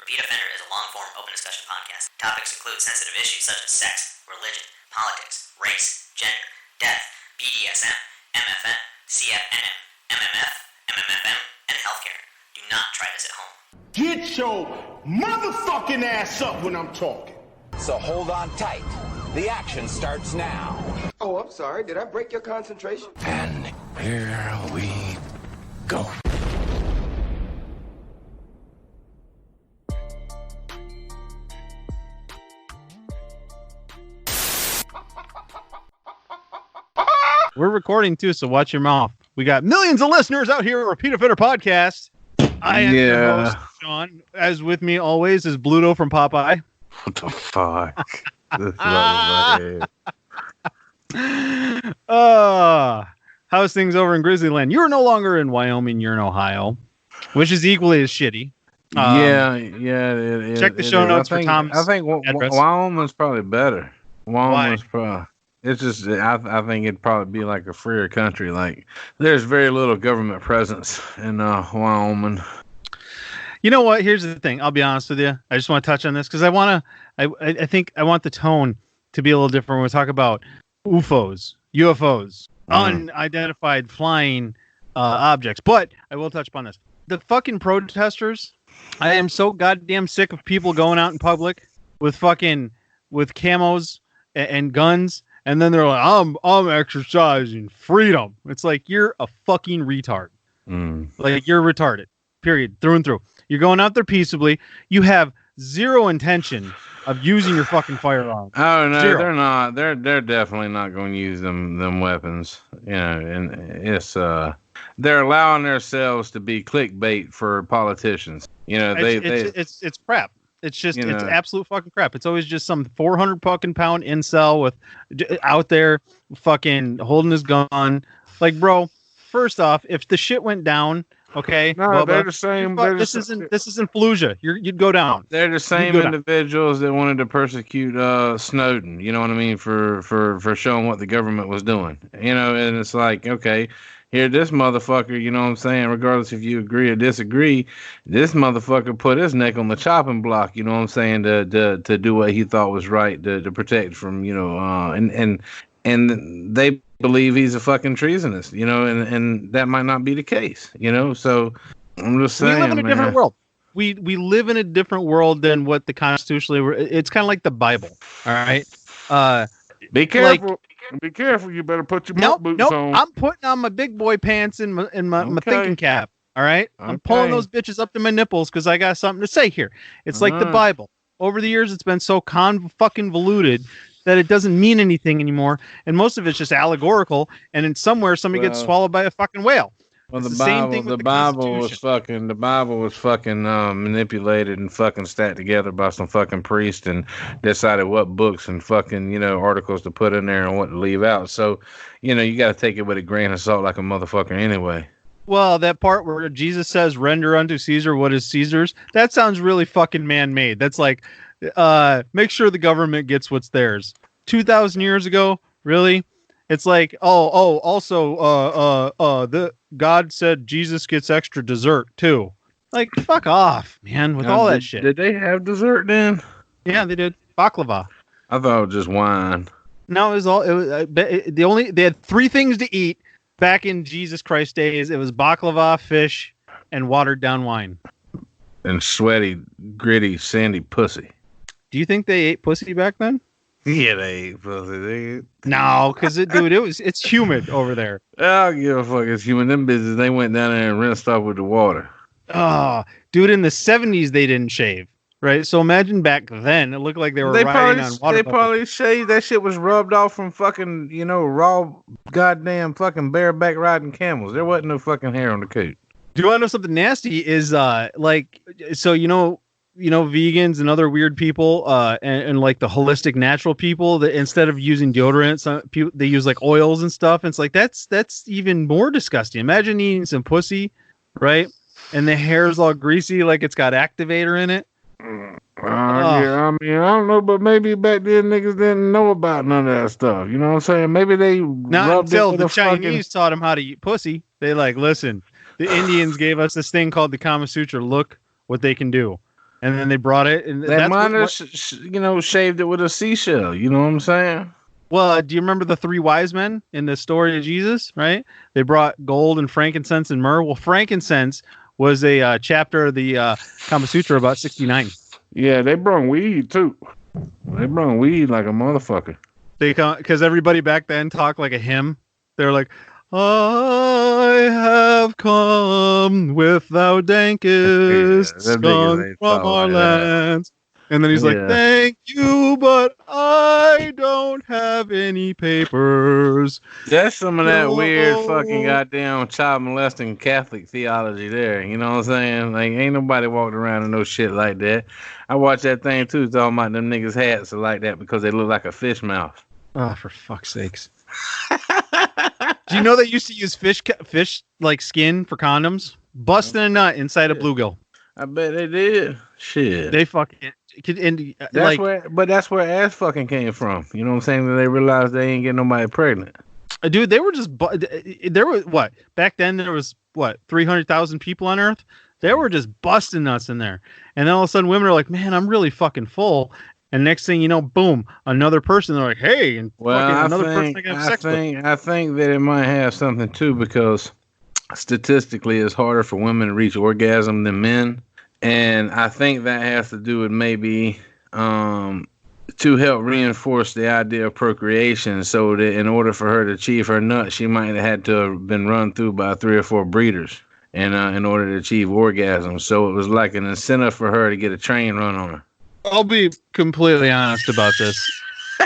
Repeat Offender is a long-form open discussion podcast. Topics include sensitive issues such as sex, religion, politics, race, gender, death, BDSM, MFN, CFNM, MMF, MMFM, and healthcare. Do not try this at home. Get your motherfucking ass up when I'm talking. So hold on tight. The action starts now. Oh, I'm sorry. Did I break your concentration? And here we go. We're recording too, so watch your mouth. We got millions of listeners out here at Repeat Offender Podcast. I am your host, Sean. As with me always is Bluto from Popeye. What the fuck? How's things over in Grizzlyland? You're no longer in Wyoming, you're in Ohio, which is equally as shitty. Check the show notes for Tom's I think Wyoming's probably better. Wyoming's probably. It's just, I think it'd probably be like a freer country. Like, there's very little government presence in Wyoming. You know what? Here's the thing. I'll be honest with you. I just want to touch on this because I think I want the tone to be a little different when we talk about UFOs, unidentified flying objects. But I will touch upon this. The fucking protesters, I am so goddamn sick of people going out in public with camos and guns. And then they're like, I'm exercising freedom. It's like, you're a fucking retard. Like, you're retarded. Period. Through and through. You're going out there peaceably. You have zero intention of using your fucking firearm. Oh no, Zero. they're not. They're definitely not going to use them weapons. You know, and it's they're allowing themselves to be clickbait for politicians. You know, it's crap. It's just, it's absolute fucking crap. It's always just some 400 fucking pound incel out there fucking holding his gun. Like, bro, first off, if the shit went down, okay. No, they're the same. This isn't Fallujah. You'd go down. They're the same individuals that wanted to persecute Snowden. You know what I mean? For showing what the government was doing. You know, and it's like, okay. Here, this motherfucker, you know what I'm saying? Regardless if you agree or disagree, this motherfucker put his neck on the chopping block, you know what I'm saying, to do what he thought was right, to protect from, you know, and they believe he's a fucking treasonous, you know, and that might not be the case, you know? So I'm just saying, we live in a different world. We live in a different world than what the constitutionally, it's kind of like the Bible, all right? Be careful. Be careful. You better put your boots on. I'm putting on my big boy pants and my thinking cap. All right. I'm pulling those bitches up to my nipples because I got something to say here. It's like the Bible. Over the years, it's been so convoluted that it doesn't mean anything anymore. And most of it's just allegorical. And in somewhere, somebody gets swallowed by a fucking whale. Well, the Bible was fucking manipulated and fucking stacked together by some fucking priest and decided what books and fucking, you know, articles to put in there and what to leave out. So, you know, you got to take it with a grain of salt like a motherfucker anyway. Well, that part where Jesus says, render unto Caesar what is Caesar's, that sounds really fucking man-made. That's like, make sure the government gets what's theirs. 2,000 years ago, really? It's like, also, the God said Jesus gets extra dessert too. Like, fuck off, man, with all that shit. Did they have dessert then? Yeah, they did. Baklava. I thought it was just wine. No, they had three things to eat back in Jesus Christ days. It was baklava, fish, and watered down wine. And sweaty, gritty, sandy pussy. Do you think they ate pussy back then? Yeah, they ate pussy. No, because it's humid over there. I don't give a fuck. It's human. Them bitches, they went down there and rinsed off with the water. Oh, dude, in the 70s, they didn't shave, right? So imagine back then, it looked like they were riding on water. They probably shaved. That shit was rubbed off from fucking, you know, raw goddamn fucking bareback riding camels. There wasn't no fucking hair on the coot. Do you want to know something nasty? Is vegans and other weird people, and like the holistic natural people that instead of using deodorant, they use like oils and stuff. And it's like, that's even more disgusting. Imagine eating some pussy, right? And the hair's all greasy, like it's got activator in it. Yeah, I mean, I don't know, but maybe back then niggas didn't know about none of that stuff. You know what I'm saying? Maybe they not until the Chinese taught them how to eat pussy. They like, listen, the Indians gave us this thing called the Kama Sutra. Look what they can do. and then they brought it. And That that's miner, shaved it with a seashell. You know what I'm saying? well, do you remember the 3 wise men in the story of Jesus? Right? They brought gold and frankincense and myrrh. Well, frankincense was a chapter of the Kama Sutra about 69. Yeah, they brought weed too. They brought weed like a motherfucker. They because everybody back then talked like a hymn. They're like, I have come with thou dankest Yeah, that niggas skunk ain't from talking our like that. lands. And then he's like, Yeah. thank you, but I don't have any papers. That's some of that weird No. fucking goddamn child molesting Catholic theology there. You know what I'm saying? Like, ain't nobody walking around in no shit like that. I watched that thing too, talking about them niggas' hats are like that because they look like a fish mouth. Oh, for fuck's sakes. Do you know they used to use fish like skin for condoms? Busting a nut inside a bluegill. I bet they did. Shit. They fucking... And, That's where ass fucking came from. You know what I'm saying? That they realized they ain't getting nobody pregnant. Dude, they were just there was what back then there was what 300,000 people on Earth. They were just busting nuts in there, and then all of a sudden women are like, "Man, I'm really fucking full." And next thing you know, boom, another person. They're like, "Hey," and another person I can have sex with. I think that it might have something too because statistically, it's harder for women to reach orgasm than men. And I think that has to do with maybe to help reinforce the idea of procreation so that in order for her to achieve her nut, she might have had to have been run through by 3 or 4 breeders and in order to achieve orgasm. So it was like an incentive for her to get a train run on her. I'll be completely honest about this.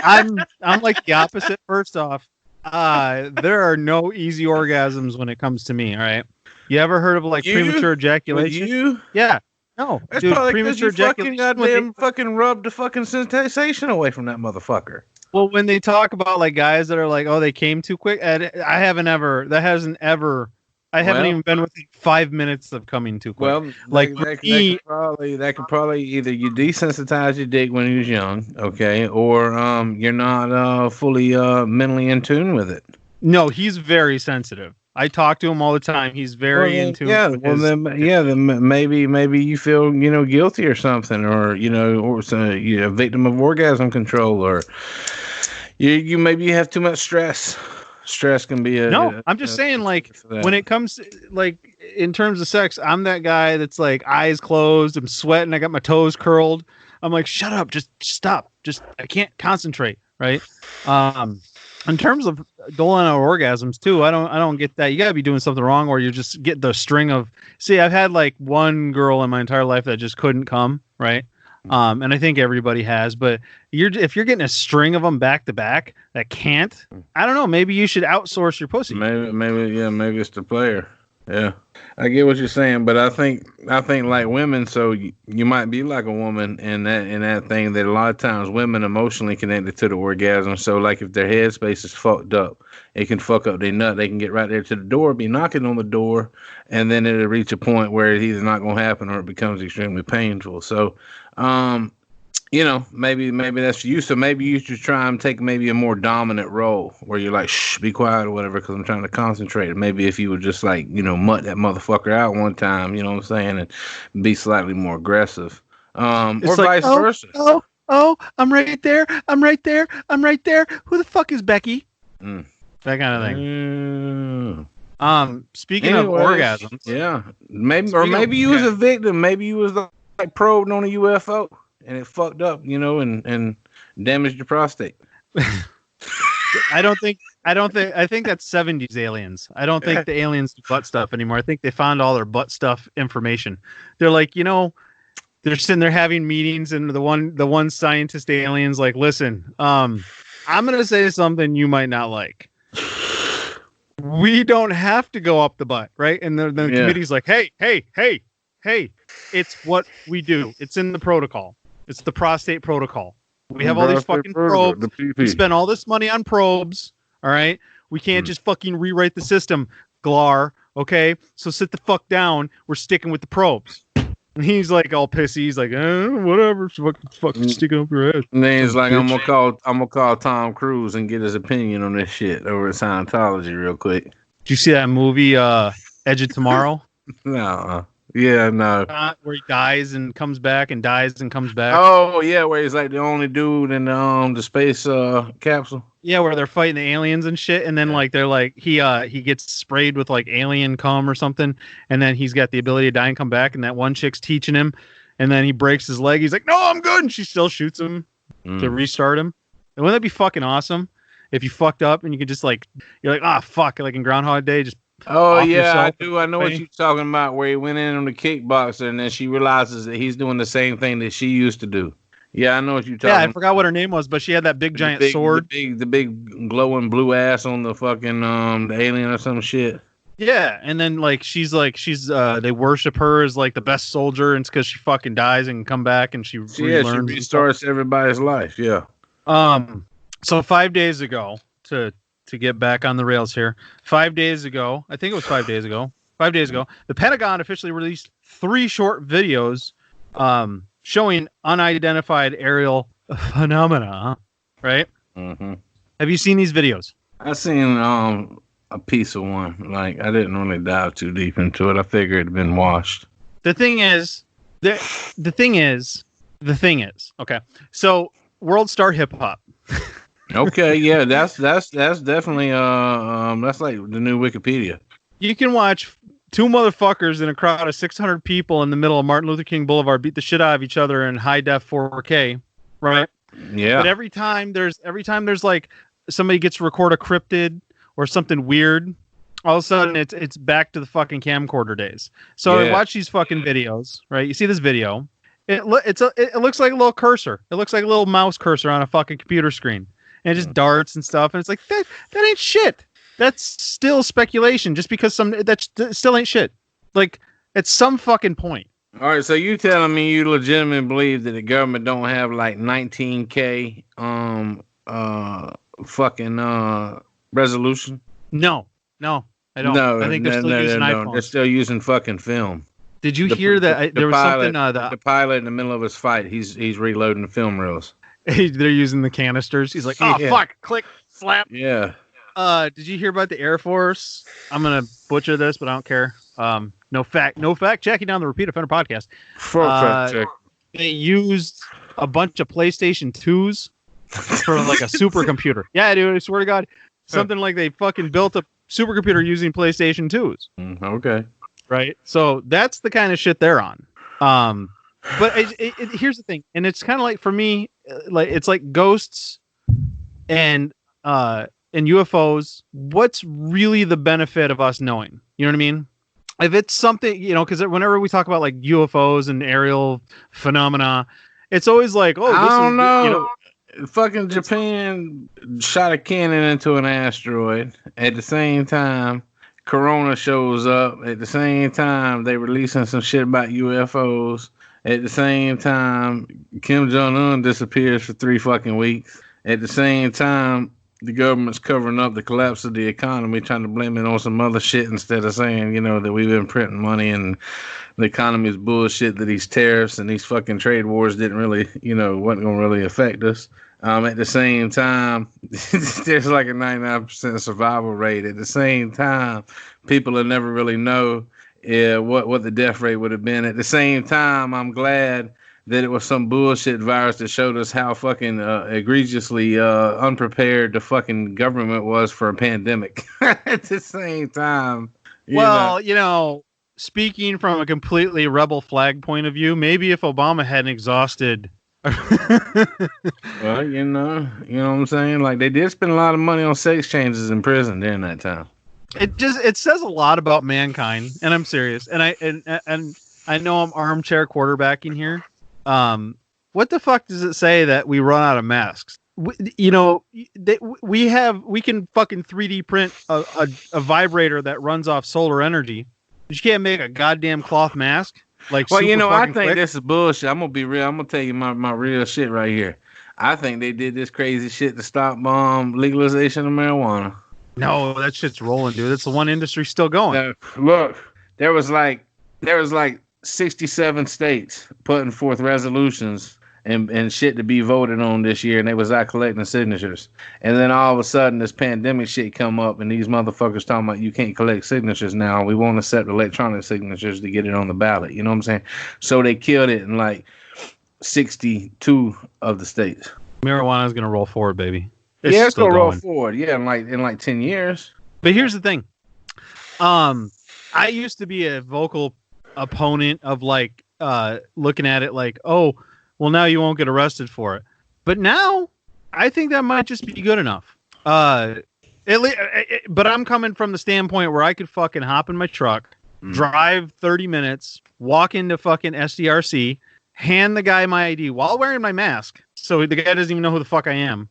I'm like the opposite. First off, there are no easy orgasms when it comes to me, all right? You ever heard of like premature ejaculation? You? Yeah. No, That's dude, probably premature because you fucking ejaculation. fucking rubbed the fucking sensation away from that motherfucker. Well, when they talk about like guys that are like, oh, they came too quick, I haven't even been within 5 minutes of coming too quick. Well, like that could probably either you desensitize your dick when you was young, okay, or you're not fully mentally in tune with it. No, he's very sensitive. I talk to him all the time. He's very in tune. Then maybe you feel guilty or something, or or you're a victim of orgasm control, or you maybe have too much stress. Stress can be I'm just saying, like when it comes to, like in terms of sex, I'm that guy that's like eyes closed, I'm sweating, I got my toes curled. I'm like, shut up, just stop, I can't concentrate, right? In terms of doling out orgasms too, I don't get that. You gotta be doing something wrong, or you just get the string of. See, I've had like one girl in my entire life that just couldn't come, right? And I think everybody has, but if you're getting a string of them back to back that can't, I don't know. Maybe you should outsource your pussy. Maybe it's the player. Yeah, I get what you're saying, but I think like women. So you might be like a woman in that thing that a lot of times women emotionally connected to the orgasm. So like if their headspace is fucked up, it can fuck up their nut. They can get right there to the door, be knocking on the door, and then it'll reach a point where it's either not going to happen or it becomes extremely painful. So, maybe that's you. So maybe you should try and take maybe a more dominant role where you're like, shh, be quiet or whatever, because I'm trying to concentrate. Maybe if you would just like, mutt that motherfucker out one time, you know what I'm saying, and be slightly more aggressive. Or like, vice versa. Oh, I'm right there. Who the fuck is Becky? That kind of thing. Speaking of orgasms. Yeah. Maybe you was a victim. Maybe you was like probed on a UFO. And it fucked up, and damaged your prostate. I think that's 70s aliens. I don't think the aliens do butt stuff anymore. I think they found all their butt stuff information. They're like, they're sitting there having meetings, and the one scientist alien's like, listen, I'm gonna say something you might not like. We don't have to go up the butt, right? And the committee's like, hey, it's what we do. It's in the protocol. It's the prostate protocol. We have all these fucking probes. We spend all this money on probes. All right. We can't just fucking rewrite the system, Glar. Okay. So sit the fuck down. We're sticking with the probes. And he's like all pissy. He's like, whatever. Fucking stick it up your ass. And then he's like, I'm gonna call Tom Cruise and get his opinion on this shit over at Scientology real quick. Did you see that movie, Edge of Tomorrow? No. Yeah, no. Where he dies and comes back and dies and comes back. Oh yeah, where he's like the only dude in the space capsule. Yeah, where they're fighting the aliens and shit, and then like they're like he gets sprayed with like alien cum or something, and then he's got the ability to die and come back, and that one chick's teaching him, and then he breaks his leg. He's like, "No, I'm good," and she still shoots him to restart him. And wouldn't that be fucking awesome if you fucked up and you could just like you're like, "Ah, fuck," like in Groundhog Day, just. Oh yeah, I do. I know what you're talking about. Where he went in on the kickboxer, and then she realizes that he's doing the same thing that she used to do. Yeah, I know what you're talking about. Yeah, I forgot what her name was, but she had that big giant sword. The big glowing blue ass on the fucking the alien or some shit. Yeah, and then like she's they worship her as like the best soldier, and it's because she fucking dies and come back and she relearns. She restarts everybody's life. Yeah. So 5 days ago, to get back on the rails here, 5 days ago, I think it was 5 days ago. 5 days ago, the Pentagon officially released 3 short videos, showing unidentified aerial phenomena. Right? Mm-hmm. Have you seen these videos? I've seen a piece of one. Like I didn't really dive too deep into it. I figured it'd been washed. The thing is, okay. So World Star Hip Hop. Okay, yeah, that's definitely that's like the new Wikipedia. You can watch 2 motherfuckers in a crowd of 600 people in the middle of Martin Luther King Boulevard beat the shit out of each other in high def 4K, right? Yeah. But every time there's like somebody gets to record a cryptid or something weird, all of a sudden it's back to the fucking camcorder days. So I watch these fucking videos, right? You see this video. It looks like a little cursor. It looks like a little mouse cursor on a fucking computer screen. And it just darts and stuff, and it's like that ain't shit. That's still speculation. Just because that still ain't shit. Like at some fucking point. All right, so you telling me you legitimately believe that the government don't have like 19K fucking resolution? No, I don't. No, I think they're still using iPhones. They're still using fucking film. Did you hear that there was pilot, something? The pilot in the middle of his fight, he's reloading the film reels. They're using the canisters. He's like, oh fuck, click, slap. Yeah. Did you hear about the Air Force? I'm gonna butcher this, but I don't care. No fact checking down the Repeat Offender podcast. Fact check. They used a bunch of PlayStation 2s for like a supercomputer. Yeah, dude, I swear to God, something like they fucking built a supercomputer using PlayStation 2s. Okay. Right. So that's the kind of shit they're on. But here's the thing, and it's kind of like for me, like it's like ghosts and UFOs. What's really the benefit of us knowing? You know what I mean? If it's something, because whenever we talk about like UFOs and aerial phenomena, it's always like, oh, I don't know. Fucking Japan shot a cannon into an asteroid. At the same time, Corona shows up. At the same time, they releasing some shit about UFOs. At the same time, Kim Jong-un disappears for 3 fucking weeks. At the same time, the government's covering up the collapse of the economy, trying to blame it on some other shit instead of saying, that we've been printing money and the economy is bullshit, that these tariffs and these fucking trade wars didn't really, wasn't going to really affect us. At the same time, there's like a 99% survival rate. At the same time, people will never really know what the death rate would have been. At the same time, I'm glad that it was some bullshit virus that showed us how fucking egregiously unprepared the fucking government was for a pandemic. At the same time. Speaking from a completely rebel flag point of view, maybe if Obama hadn't exhausted... Well, you know what I'm saying? Like, they did spend a lot of money on sex changes in prison during that time. It says a lot about mankind, and I'm serious. And I know I'm armchair quarterbacking here. What the fuck does it say that we run out of masks? We can fucking 3D print a vibrator that runs off solar energy. You can't make a goddamn cloth mask. I think this is bullshit. I'm gonna be real. I'm gonna tell you my real shit right here. I think they did this crazy shit to stop legalization of marijuana. No, that shit's rolling, dude. It's the one industry still going. Look, there was like 67 states putting forth resolutions and shit to be voted on this year, and they was out collecting signatures. And then all of a sudden, this pandemic shit come up, and these motherfuckers talking about you can't collect signatures now. We won't accept electronic signatures to get it on the ballot. You know what I'm saying? So they killed it in like 62 of the states. Marijuana is gonna roll forward, baby. It's gonna roll forward. Yeah, in like 10 years. But here's the thing. I used to be a vocal opponent of like looking at it like, oh, well, now you won't get arrested for it. But now I think that might just be good enough. But I'm coming from the standpoint where I could fucking hop in my truck, drive 30 minutes, walk into fucking SDRC, hand the guy my ID while wearing my mask, so the guy doesn't even know who the fuck I am.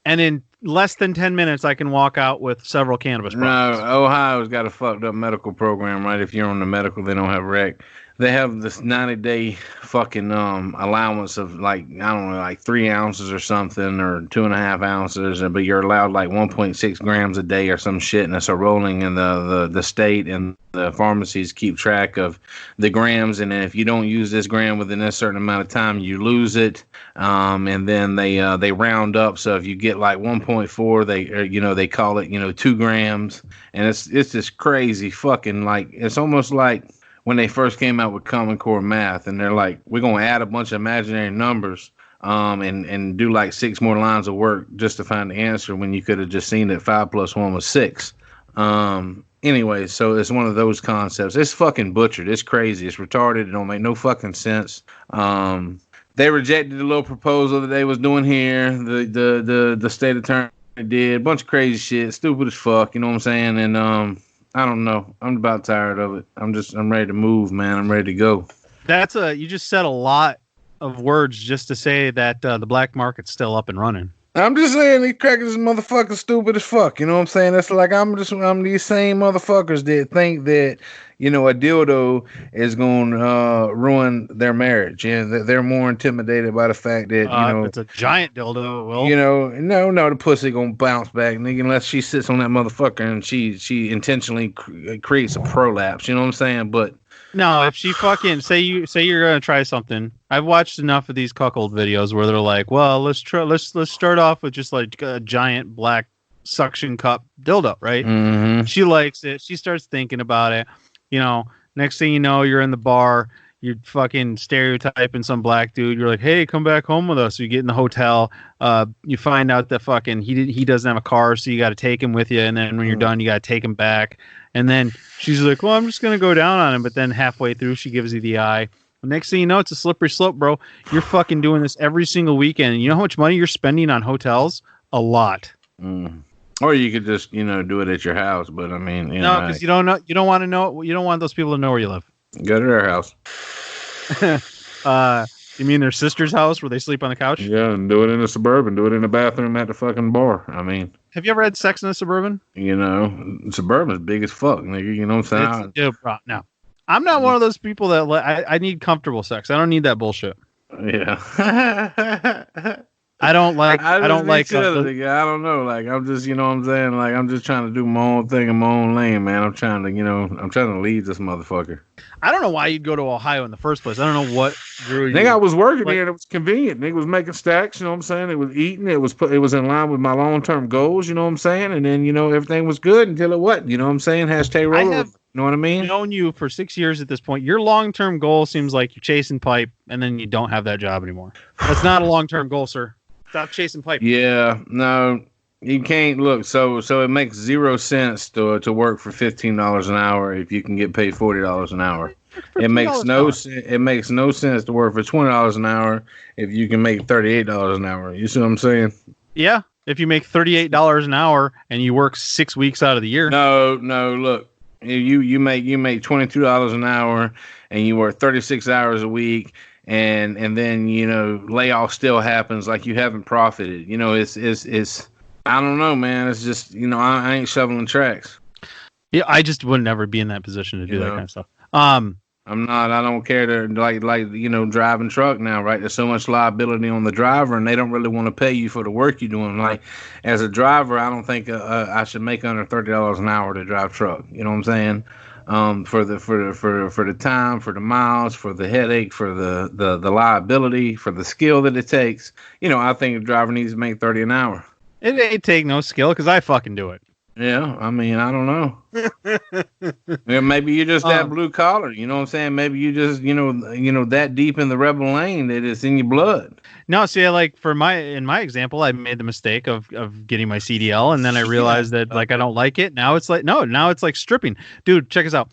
And in less than 10 minutes, I can walk out with several cannabis products. No, Ohio's got a fucked up medical program, right? If you're on the medical, they don't have rec. They have this 90-day fucking allowance of like, I don't know, like 3 ounces or something, or 2.5 ounces, but you're allowed like 1.6 grams a day or some shit, and it's a rolling, and the state and the pharmacies keep track of the grams, and then if you don't use this gram within a certain amount of time, you lose it, and then they round up. So if you get like 1.4, they call it 2 grams, and it's just crazy fucking, like, it's almost like when they first came out with Common Core math, and they're like, we're going to add a bunch of imaginary numbers and do like 6 more lines of work just to find the answer, when you could have just seen that 5 + 1 was 6. Anyway, so it's one of those concepts. It's fucking butchered. It's crazy. It's retarded. It don't make no fucking sense. They rejected the little proposal that they was doing here. The state attorney did a bunch of crazy shit. Stupid as fuck. You know what I'm saying? And I don't know. I'm about tired of it. I'm ready to move, man. I'm ready to go. You just said a lot of words just to say that the black market's still up and running. I'm just saying these crackers motherfuckers stupid as fuck. You know what I'm saying? That's like I'm these same motherfuckers that think that a dildo is gonna ruin their marriage, and they're more intimidated by the fact that if it's a giant dildo, well, no, the pussy gonna bounce back, nigga, unless she sits on that motherfucker and she intentionally creates a prolapse. You know what I'm saying? But no, if she fucking say you're gonna try something. I've watched enough of these cuckold videos where they're like, well, let's start off with just like a giant black suction cup dildo, right? Mm-hmm. She likes it. She starts thinking about it. Next thing you know, you're in the bar, you're fucking stereotyping some black dude. You're like, hey, come back home with us. So you get in the hotel. You find out that fucking he doesn't have a car, so you got to take him with you. And then when you're done, you got to take him back. And then she's like, well, I'm just going to go down on him. But then halfway through, she gives you the eye. The next thing you know, it's a slippery slope, bro. You're fucking doing this every single weekend. You know how much money you're spending on hotels? A lot. Or you could just, do it at your house. But I mean, no, because you don't know. You don't want to know. You don't want those people to know where you live. Go to their house. You mean their sister's house where they sleep on the couch? Yeah, and do it in a Suburban. Do it in the bathroom at the fucking bar. I mean, have you ever had sex in a Suburban? Suburban's big as fuck, nigga. You know what I'm saying? No. I'm not one of those people that I need comfortable sex. I don't need that bullshit. Yeah. I don't like. I don't know. Like, I'm just, you know what I'm saying? Like, I'm just trying to do my own thing in my own lane, man. I'm trying to lead this motherfucker. I don't know why you'd go to Ohio in the first place. I don't know what drew you. Nigga, I was working there and it was convenient. Nigga was making stacks, you know what I'm saying? It was eating. It was in line with my long-term goals, you know what I'm saying? And then, everything was good until it wasn't, you know what I'm saying? Hashtag roll. You know what I mean? I've known you for 6 years at this point. Your long-term goal seems like you're chasing pipe and then you don't have that job anymore. That's not a long-term goal, sir. Stop chasing pipe. Yeah, no, you can't. Look, so it makes 0 sense to work for $15 an hour if you can get paid $40 an hour. It makes no sense to work for $20 an hour if you can make $38 an hour. You see what I'm saying? Yeah, if you make $38 an hour and you work 6 weeks out of the year. No, look, you make $22 an hour and you work 36 hours a week. And then, layoff still happens, like you haven't profited. It's I don't know, man. It's just, I ain't shoveling tracks. Yeah, I just would never be in that position to do that kind of stuff. I'm not. I don't care to like driving truck now, right? There's so much liability on the driver, and they don't really want to pay you for the work you're doing. Like, as a driver, I don't think I should make under $30 an hour to drive truck. You know what I'm saying? for the time, for the miles, for the headache, for the liability, for the skill that it takes. I think a driver needs to make 30 an hour. It ain't take no skill because I fucking do it. Yeah, I mean, I don't know. Yeah, maybe you're just that blue collar. You know what I'm saying? Maybe you just, that deep in the rebel lane that it's in your blood. No, see, like in my example, I made the mistake of getting my CDL, and then I realized that like I don't like it. Now it's like now it's like stripping, dude. Check us out.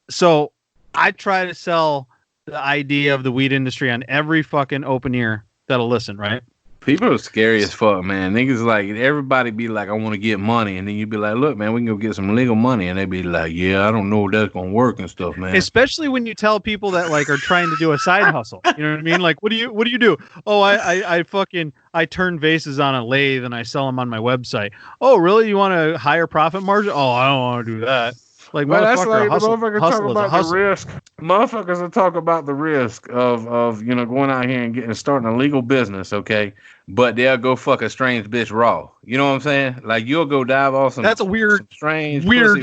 So I try to sell the idea of the weed industry on every fucking open ear that'll listen, right? People are scary as fuck, man. Niggas like everybody be like, I want to get money, and then you be like, look, man, we can go get some legal money, and they be like, yeah, I don't know if that's gonna work and stuff, man. Especially when you tell people that like are trying to do a side hustle. You know what I mean? Like, what do you do? Oh, I turn vases on a lathe and I sell them on my website. Oh, really? You want a higher profit margin? Oh, I don't want to do that. Like, well, that's like hustle talk about hustle. the risk. Motherfuckers will talk about the risk of going out here and starting a legal business, okay? But they'll go fuck a strange bitch raw. You know what I'm saying? Like you'll go dive off some. That's a weird short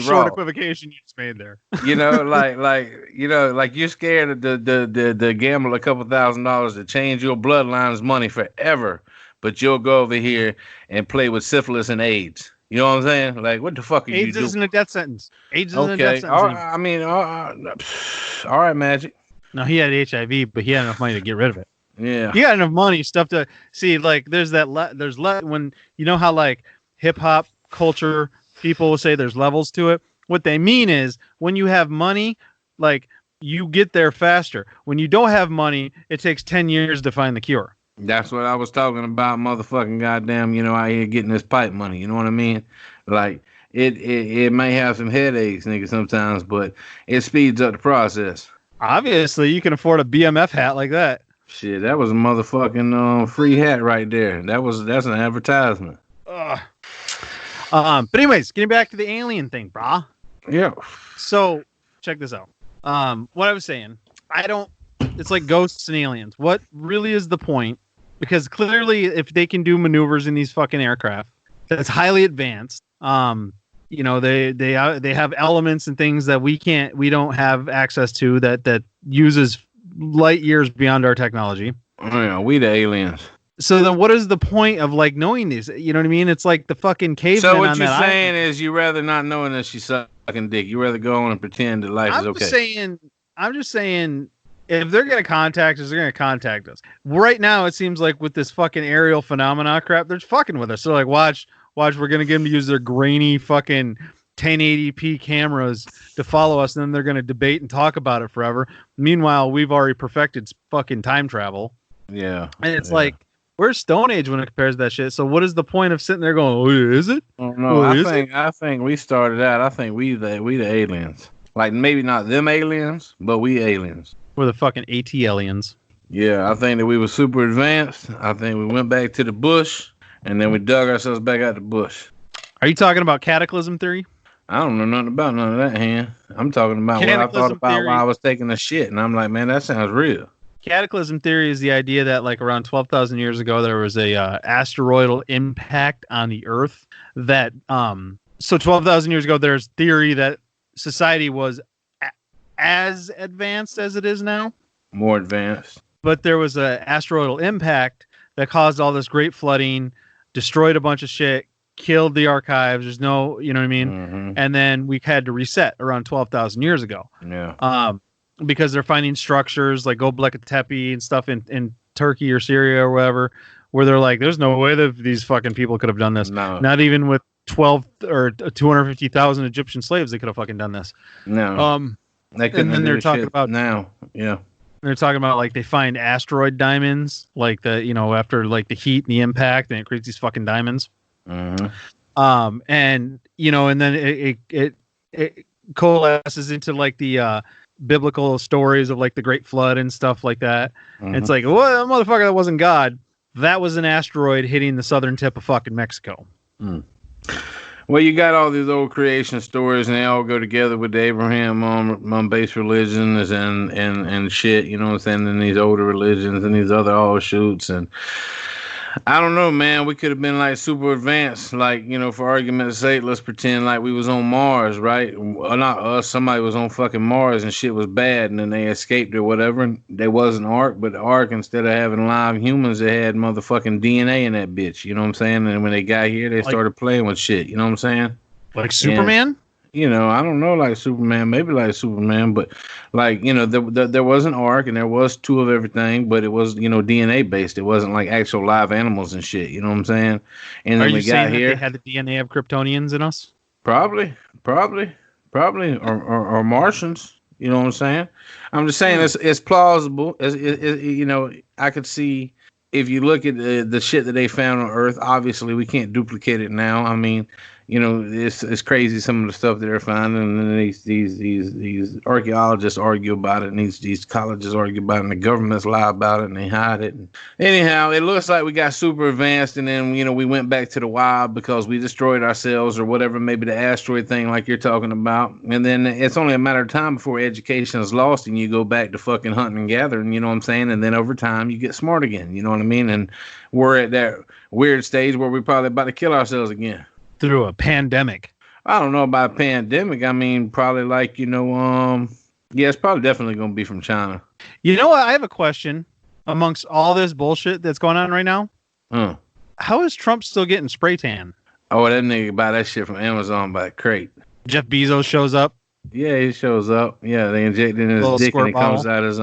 raw. equivocation you just made there. Like you're scared of the gamble a couple $1,000s to change your bloodline's money forever, but you'll go over here and play with syphilis and AIDS. You know what I'm saying? Like, what the fuck are you doing? AIDS isn't a death sentence. AIDS isn't a death sentence. All right, Magic. No, he had HIV, but he had enough money to get rid of it. Yeah. He got enough money, stuff to see. Like, there's when you know how like hip hop culture people will say there's levels to it. What they mean is when you have money, like you get there faster. When you don't have money, it takes 10 years to find the cure. That's what I was talking about, motherfucking goddamn, out here getting this pipe money. You know what I mean? Like, it may have some headaches, nigga, sometimes, but it speeds up the process. Obviously, you can afford a BMF hat like that. Shit, that was a motherfucking free hat right there. That's an advertisement. But anyways, getting back to the alien thing, brah. Yeah. So, check this out. What I was saying, it's like ghosts and aliens. What really is the point? Because clearly, if they can do maneuvers in these fucking aircraft, that's highly advanced. They have elements and things that we don't have access to that uses light years beyond our technology. Oh, yeah, we the aliens. So then, what is the point of like knowing these? You know what I mean? It's like the fucking caveman. So what you're saying is, you rather not knowing that she's sucking dick. You rather go on and pretend that life is okay. I'm just saying. If they're going to contact us, they're going to contact us. Right now, it seems like with this fucking aerial phenomena crap, they're fucking with us. They're like, watch, we're going to get them to use their grainy fucking 1080p cameras to follow us, and then they're going to debate and talk about it forever. Meanwhile, we've already perfected fucking time travel. Yeah. And it's like, we're Stone Age when it compares to that shit. So what is the point of sitting there going, oh, is it? Oh, no, I think we started out. I think we the aliens. Like, maybe not them aliens, but we aliens. We're the fucking AT aliens. Yeah, I think that we were super advanced. I think we went back to the bush, and then we dug ourselves back out the bush. Are you talking about cataclysm theory? I don't know nothing about none of that, hand. I'm talking about what I thought about theory. while I was taking a shit, and I'm like, man, that sounds real. Cataclysm theory is the idea that like around 12,000 years ago, there was a asteroidal impact on the Earth that, so 12,000 years ago, there's theory that society was as advanced as it is now. More advanced. But there was an asteroidal impact that caused all this great flooding, destroyed a bunch of shit, killed the archives. There's no, you know what I mean? Mm-hmm. And then we had to reset around 12,000 years ago. Yeah. Because they're finding structures like Göbekli Tepe and stuff in Turkey or Syria or whatever, where they're like, there's no way that these fucking people could have done this. No. Not even with 12 or 250,000 Egyptian slaves, they could have fucking done this. No. They couldn't. And then they're talking about now. Yeah. They're talking about like they find asteroid diamonds, like the after like the heat and the impact, and it creates these fucking diamonds. Mm-hmm. And then it coalesces into like the biblical stories of like the Great Flood and stuff like that. Mm-hmm. It's like, well, motherfucker, that wasn't God. That was an asteroid hitting the southern tip of fucking Mexico. Mm. Well, you got all these old creation stories, and they all go together with the Abraham-based religions and shit. You know what I'm saying? And these older religions and these other offshoots, and I don't know, man. We could have been like super advanced, like, for argument's sake, let's pretend like we was on Mars, right? Or not us. Somebody was on fucking Mars and shit was bad, and then they escaped or whatever. And there was an Ark, but the Ark, instead of having live humans, they had motherfucking DNA in that bitch. You know what I'm saying? And when they got here, they started playing with shit. You know what I'm saying? Like Superman? I don't know, like Superman, maybe like Superman, but like, there was an Ark and there was two of everything, but it was, DNA based. It wasn't like actual live animals and shit. You know what I'm saying? And Are then you we saying got that here. they had the DNA of Kryptonians in us? Probably, or Martians. You know what I'm saying? I'm just saying it's plausible. I could see if you look at the shit that they found on Earth. Obviously, we can't duplicate it now. I mean, it's crazy some of the stuff that they're finding, and then these archaeologists argue about it, and these colleges argue about it, and the governments lie about it, and they hide it. And anyhow, it looks like we got super advanced, and then we went back to the wild because we destroyed ourselves or whatever, maybe the asteroid thing like you're talking about, and then it's only a matter of time before education is lost, and you go back to fucking hunting and gathering. You know what I'm saying? And then over time, you get smart again. You know what I mean? And we're at that weird stage where we're probably about to kill ourselves again. Through a pandemic. I don't know about pandemic. I mean, probably like, it's probably definitely going to be from China. You know what? I have a question amongst all this bullshit that's going on right now. How is Trump still getting spray tan? Oh, that nigga buy that shit from Amazon by a crate. Jeff Bezos shows up. Yeah, he shows up. Yeah, they inject it in his dick and it comes out as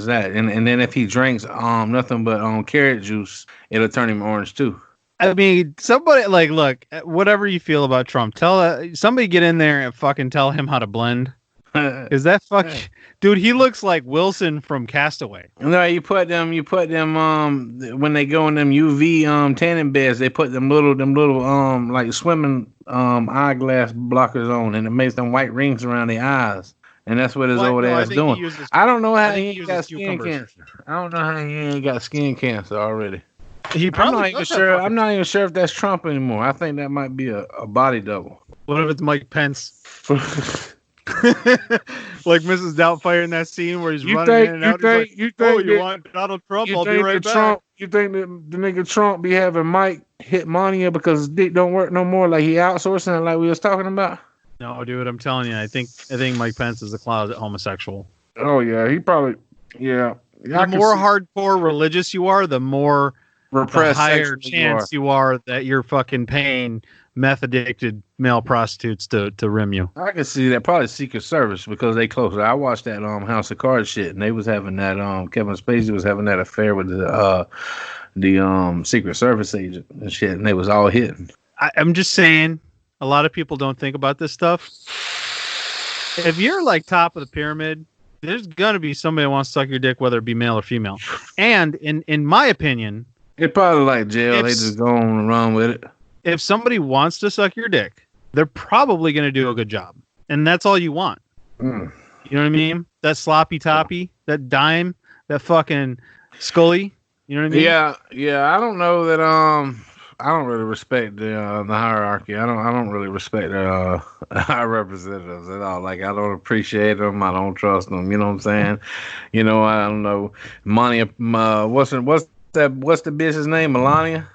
that. And then if he drinks nothing but carrot juice, it'll turn him orange too. I mean, somebody look, whatever you feel about Trump, somebody get in there and fucking tell him how to blend. Is that dude? He looks like Wilson from Castaway. No, you put them when they go in them UV tanning beds, they put them little like swimming eyeglass blockers on, and it makes them white rings around their eyes. And that's what his old ass doing. I don't know how he ain't got skin cancer. I don't know how he ain't got skin cancer already. I'm not even sure if that's Trump anymore. I think that might be a body double. What if it's Mike Pence? Like Mrs. Doubtfire in that scene where he's running in and out. You want Donald Trump? I'll be right back. You think that the nigga Trump be having Mike hit Mania because his dick don't work no more? Like he outsourcing it like we was talking about? No, dude, I'm telling you, I think Mike Pence is a closet homosexual. Oh yeah, he probably The more hardcore religious you are, the more repressed, the higher chance you are that you're fucking paying meth addicted male prostitutes to rim you. I can see that. Probably Secret Service because they closer. I watched that House of Cards shit, and they was having that Kevin Spacey was having that affair with the Secret Service agent and shit, and they was all hitting. I'm just saying, a lot of people don't think about this stuff. If you're like top of the pyramid, there's gonna be somebody that wants to suck your dick, whether it be male or female. And in my opinion, it's probably like jail. They just go on and run with it. If somebody wants to suck your dick, they're probably going to do a good job. And that's all you want. You know what I mean? That sloppy toppy, that dime, that fucking Scully. You know what I mean? Yeah. I don't know that. I don't really respect the hierarchy. I don't really respect our representatives at all. Like I don't appreciate them. I don't trust them. You know what I'm saying? I don't know. Melania, what's the bitch's name? Melania.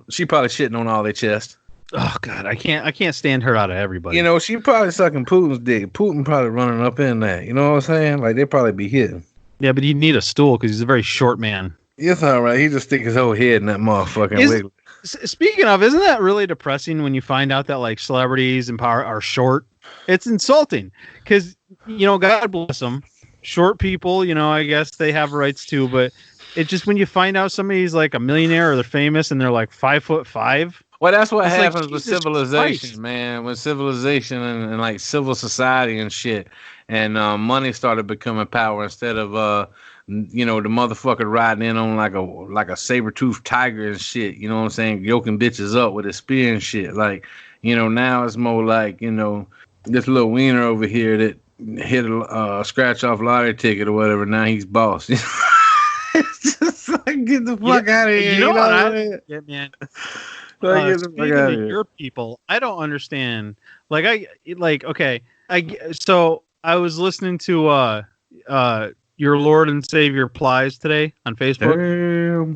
She probably shitting on all their chest. Oh God, I can't stand her out of everybody. She probably sucking Putin's dick. Putin probably running up in that. You know what I'm saying? Like they probably be hitting. Yeah, but you need a stool because he's a very short man. It's all right. He just stick his whole head in that motherfucking wiggle. Speaking of, isn't that really depressing when you find out that like celebrities in power are short? It's insulting because God bless them, short people. I guess they have rights too, but. It's just when you find out somebody's like a millionaire or they're famous and they're like 5'5". Well, that's what happens with civilization, Christ. Man. With civilization and like civil society and shit, and money started becoming power instead of the motherfucker riding in on like a saber-toothed tiger and shit. You know what I'm saying? Yoking bitches up with a spear and shit. Like now it's more like this little wiener over here that hit a scratch off lottery ticket or whatever. Now he's boss. It's just like get the fuck out of here. You know what I get, man? Speaking of your people, I don't understand. So I was listening to your Lord and Savior Plies today on Facebook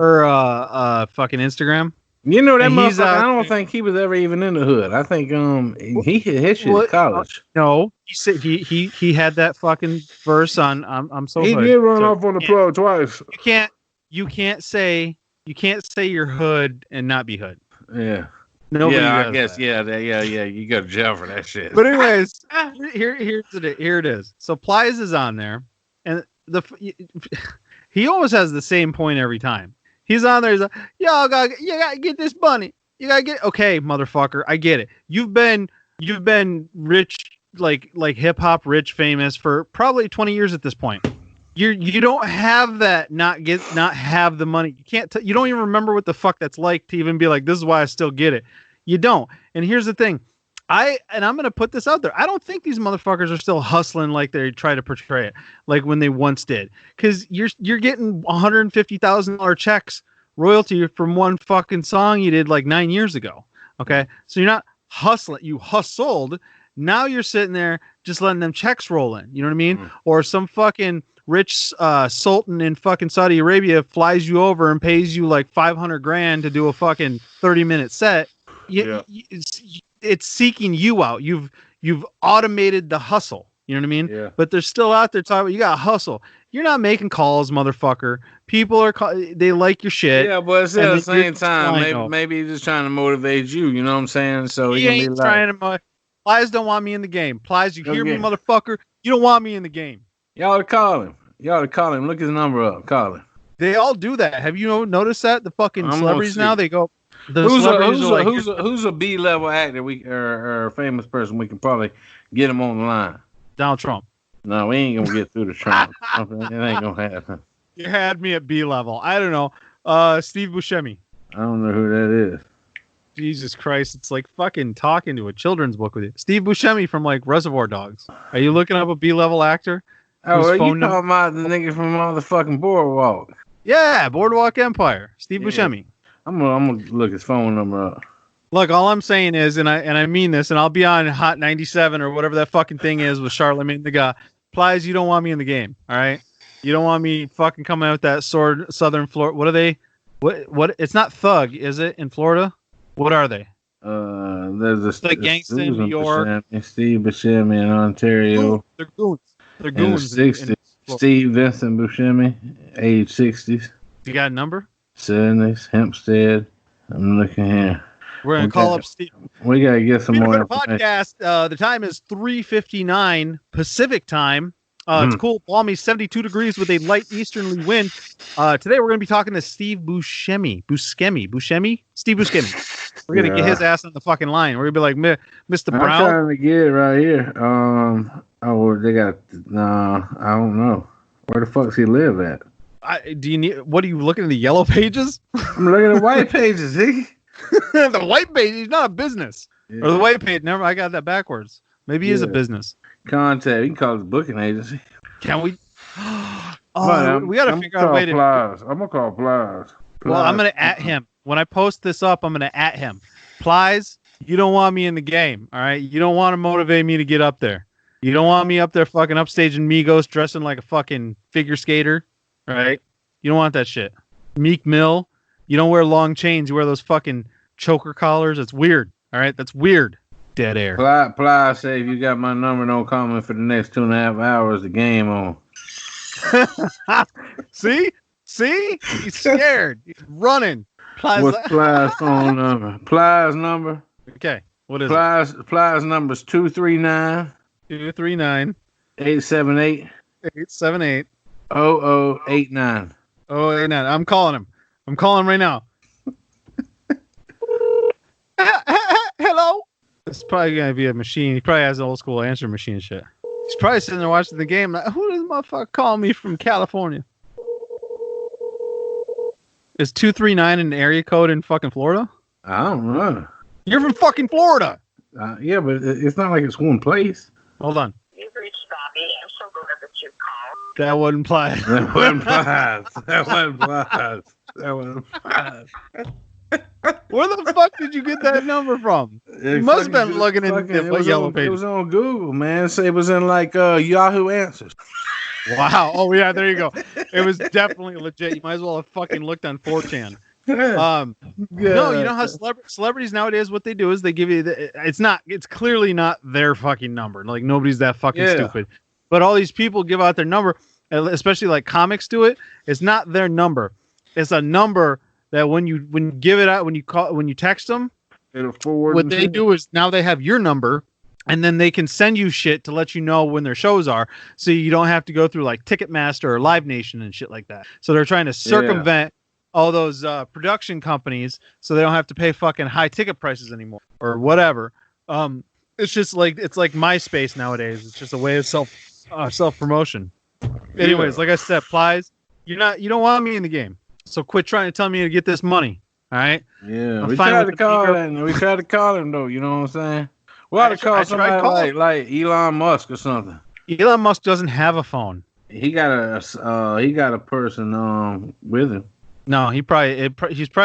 or fucking Instagram. You know that And he's motherfucker. I out don't think he was ever even in the hood. I think he hit his shit in college. No, he said he had that fucking verse on. I'm so. He hood. did run So off on the plug twice. You can't say you're hood and not be hood. Yeah. Nobody yeah, does I guess. that. Yeah. You go to jail for that shit. But anyways, here it is. So Plies is on there, and he always has the same point every time. He's on there. He's like, "Yo, you gotta get this bunny. You gotta get okay, motherfucker. I get it. You've been rich, like hip hop rich, famous for probably 20 years at this point. You don't have that. Not have the money. You can't. You don't even remember what the fuck that's like to even be like, this is why I still get it. You don't. And here's the thing. I'm gonna put this out there. I don't think these motherfuckers are still hustling like they try to portray it, like when they once did. Because you're getting $150,000 checks royalty from one fucking song you did like 9 years ago. Okay, so you're not hustling. You hustled. Now you're sitting there just letting them checks roll in. You know what I mean? Or some fucking rich sultan in fucking Saudi Arabia flies you over and pays you like $500,000 to do a fucking 30-minute set. It's seeking you out. You've automated the hustle. You know what I mean? Yeah. But they're still out there talking about you got to hustle. You're not making calls, motherfucker. People are they like your shit. Yeah, but at the same time, maybe he's just trying to motivate you. You know what I'm saying? So he ain't be trying to. Plies don't want me in the game. Plies, you hear me, motherfucker? You don't want me in the game. Y'all to call him. Look his number up. Call him. They all do that. Have you noticed that? The fucking celebrities now, they go. Who's a B-level actor or a famous person we can probably get him on the line? Donald Trump. No, we ain't gonna get through to Trump. It ain't gonna happen. You had me at B level. I don't know. Steve Buscemi. I don't know who that is. Jesus Christ, it's like fucking talking to a children's book with you. Steve Buscemi from like Reservoir Dogs. Are you looking up a B-level actor? Oh, are you talking about the nigga from motherfucking Boardwalk? Yeah, Boardwalk Empire. Steve Buscemi. I'm gonna look his phone number up. Look, all I'm saying is, and I mean this, and I'll be on Hot 97 or whatever that fucking thing is with Charlamagne the guy. Plies, you don't want me in the game, all right? You don't want me fucking coming out with that Southern Florida. What are they? What? It's not Thug, is it, in Florida? What are they? There's like Gangsta in New York. Steve Buscemi in Ontario. They're goons. They're goons. In the 60s. Steve Vincent Buscemi, age 60s. You got a number? 70s, Hempstead. I'm looking here. We're going to call up Steve. We got to get some more information. Podcast. The time is 3:59 Pacific time. It's cool, balmy, 72 degrees with a light easterly wind. Today we're going to be talking to Steve Buscemi. Steve Buscemi. We're going to get his ass on the fucking line. We're going to be like, Mr. Brown. I'm trying to get it right here. They got, I don't know. Where the fuck does he live at? What are you looking at, the yellow pages? I'm looking at the white pages, The white page, he's not a business. Yeah. Or the white page, never, I got that backwards. Maybe he is a business. Contact, you can call it a booking agency. Can we? We got to figure out a way to. I'm going to call Plies. Well, I'm going to at him. When I post this up, I'm going to at him. Plies, you don't want me in the game, all right? You don't want to motivate me to get up there. You don't want me up there fucking upstaging Migos dressing like a fucking figure skater, all right? You don't want that shit. Meek Mill, you don't wear long chains. You wear those fucking choker collars. It's weird, all right? That's weird. Dead air. Plies say if you got my number, don't call me for the next 2.5 hours. The game on. See? He's scared. He's running. What's Plies' phone number? Plies' number. Okay. What is it? Plies' number is 239 878 0089. 0089. I'm calling him. Right now. Hello? It's probably going to be a machine. He probably has an old school answer machine shit. He's probably sitting there watching the game like, who does motherfucker call me from California? Is 239 an area code in fucking Florida? I don't know. You're from fucking Florida. Yeah, but it's not like it's one place. Hold on. You've reached Bobby. I'm so glad that you called. That wouldn't Plies. Where the fuck did you get that number from? You must have been looking in the yellow page. It was on Google, man. It was in like Yahoo Answers. Wow. Oh yeah, there you go. It was definitely legit. You might as well have fucking looked on 4chan. No, you know how celebrities nowadays, what they do is they give you it's clearly not their fucking number. Like nobody's that fucking stupid. But all these people give out their number, especially like comics do it. It's not their number. It's a number that when you give it out, when you text them, it'll forward. What they do is now they have your number, and then they can send you shit to let you know when their shows are, so you don't have to go through like Ticketmaster or Live Nation and shit like that. So they're trying to circumvent all those production companies, so they don't have to pay fucking high ticket prices anymore or whatever. It's just like MySpace nowadays. It's just a way of self promotion. Anyways, like I said, Plies, you don't want me in the game, so quit trying to tell me to get this money. All right. Yeah, we tried to call him. We tried to call him though. You know what I'm saying? We ought to call somebody like Elon Musk or something. Elon Musk doesn't have a phone. He got a person with him. No, he's probably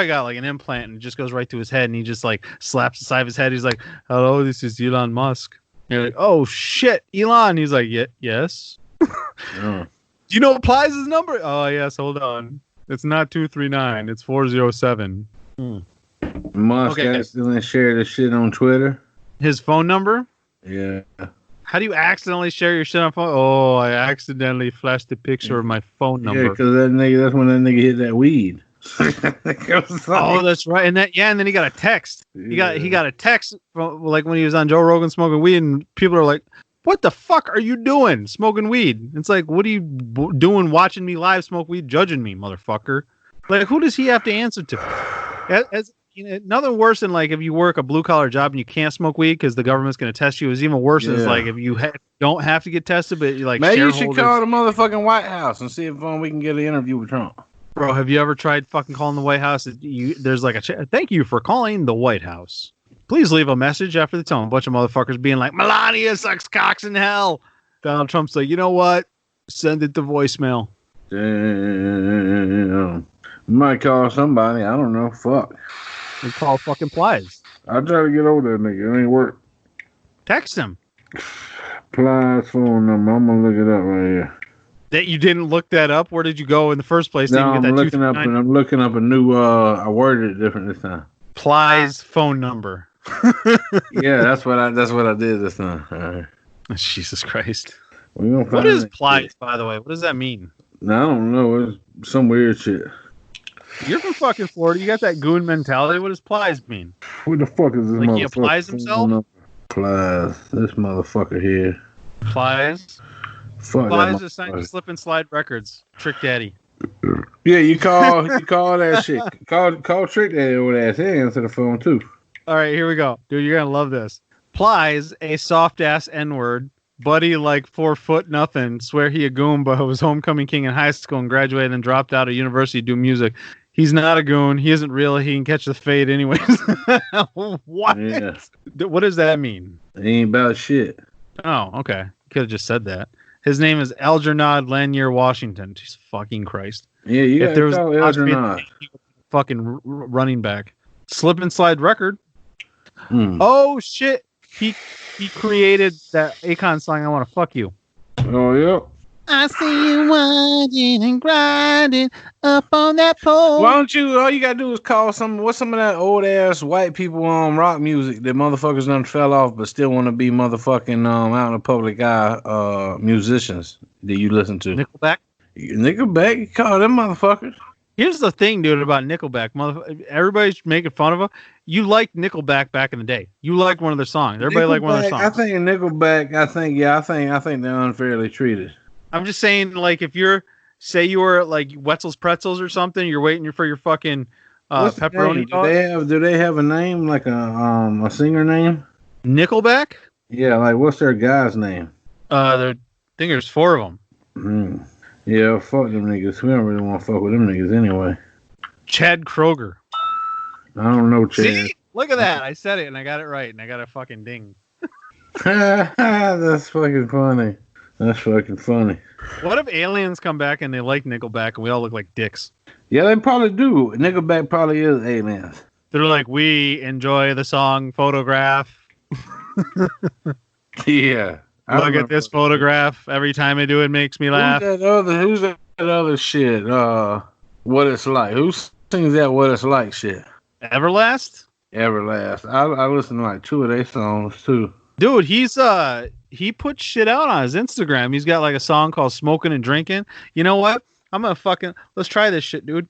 got like an implant and it just goes right to his head and he just like slaps the side of his head. He's like, "Hello, this is Elon Musk." And you're like, "Oh shit, Elon." He's like, yes. Do you know Plies' number? Oh yes, hold on. It's not 239. It's 407. Musk accidentally shared the shit on Twitter. His phone number? Yeah. How do you accidentally share your shit on phone? Oh, I accidentally flashed a picture of my phone number. Yeah, because that's when that nigga hit that weed. Oh, that's right. And then he got a text. He got a text from, like when he was on Joe Rogan smoking weed, and people are like, "What the fuck are you doing smoking weed?" It's like, what are you doing watching me live smoke weed, judging me, motherfucker? Like, who does he have to answer to? As you know, nothing worse than like if you work a blue collar job and you can't smoke weed because the government's going to test you. Is even worse than like if you don't have to get tested, but you like. Maybe you should call the motherfucking White House and see if we can get an interview with Trump. Bro, have you ever tried fucking calling the White House? There's like thank you for calling the White House. Please leave a message after the tone. A bunch of motherfuckers being like, "Melania sucks cocks in hell." Donald Trump's like, "You know what? Send it to voicemail." Damn. Might call somebody. I don't know. Fuck. We call fucking Plies. I try to get over that nigga. It ain't work. Text him. Plies phone number. I'm gonna look it up right here. That you didn't look that up? Where did you go in the first place? No, I'm looking up a new. I worded it different this time. Plies phone number. Yeah, that's what I did this time. All right. Jesus Christ. What is Plies, by the way? What does that mean? No, I don't know. It's some weird shit. You're from fucking Florida. You got that goon mentality. What does Plies mean? What the fuck is this like motherfucker? He applies himself? Plies. This motherfucker here. Plies? Fuck Plies is signed to Slip and Slide Records. Trick Daddy. Yeah, you call that shit. Call Trick Daddy over there. He answer the phone too. All right, here we go. Dude, you're going to love this. Plies, a soft-ass N-word. Buddy, like 4 foot nothing. Swear he a goon, but was homecoming king in high school and graduated and dropped out of university to do music. He's not a goon. He isn't real. He can catch the fade anyways. What? Yeah. What does that mean? He ain't about shit. Oh, okay. Could have just said that. His name is Algernon Lanier Washington. Jesus fucking Christ. Yeah, you got to call Algernon. Fucking running back. Slip and Slide record. Oh, shit. He created that Akon song, I Want to Fuck You. Oh, yeah. I see you winding and grinding up on that pole. Why don't you, all you got to do is call some of that old-ass white people on rock music that motherfuckers done fell off but still want to be motherfucking out in the public eye musicians that you listen to. Nickelback? Nickelback? You call them motherfuckers. Here's the thing, dude, about Nickelback. Everybody's making fun of them. You liked Nickelback back in the day. You liked one of their songs. Everybody liked one of their songs. I think Nickelback. I think they're unfairly treated. I'm just saying, like, if say you were at, like, Wetzel's Pretzels or something, you're waiting for your fucking pepperoni dog. Do they have a name, like a singer name? Nickelback? Yeah, like what's their guy's name? I think there's 4 of them. Yeah, fuck them niggas. We don't really want to fuck with them niggas anyway. Chad Kroger. I don't know, Chad. See? Look at that. I said it and I got it right and I got a fucking ding. That's fucking funny. What if aliens come back and they like Nickelback and we all look like dicks? Yeah, they probably do. Nickelback probably is aliens. They're like, we enjoy the song Photograph. Yeah. Look at this photograph. Every time I do it, makes me laugh. Who's that other shit? What It's Like. Who sings that What It's Like shit? Everlast? Everlast. I listen to like 2 of their songs too. Dude, he put shit out on his Instagram. He's got like a song called Smoking and Drinking. You know what? Let's try this shit, dude.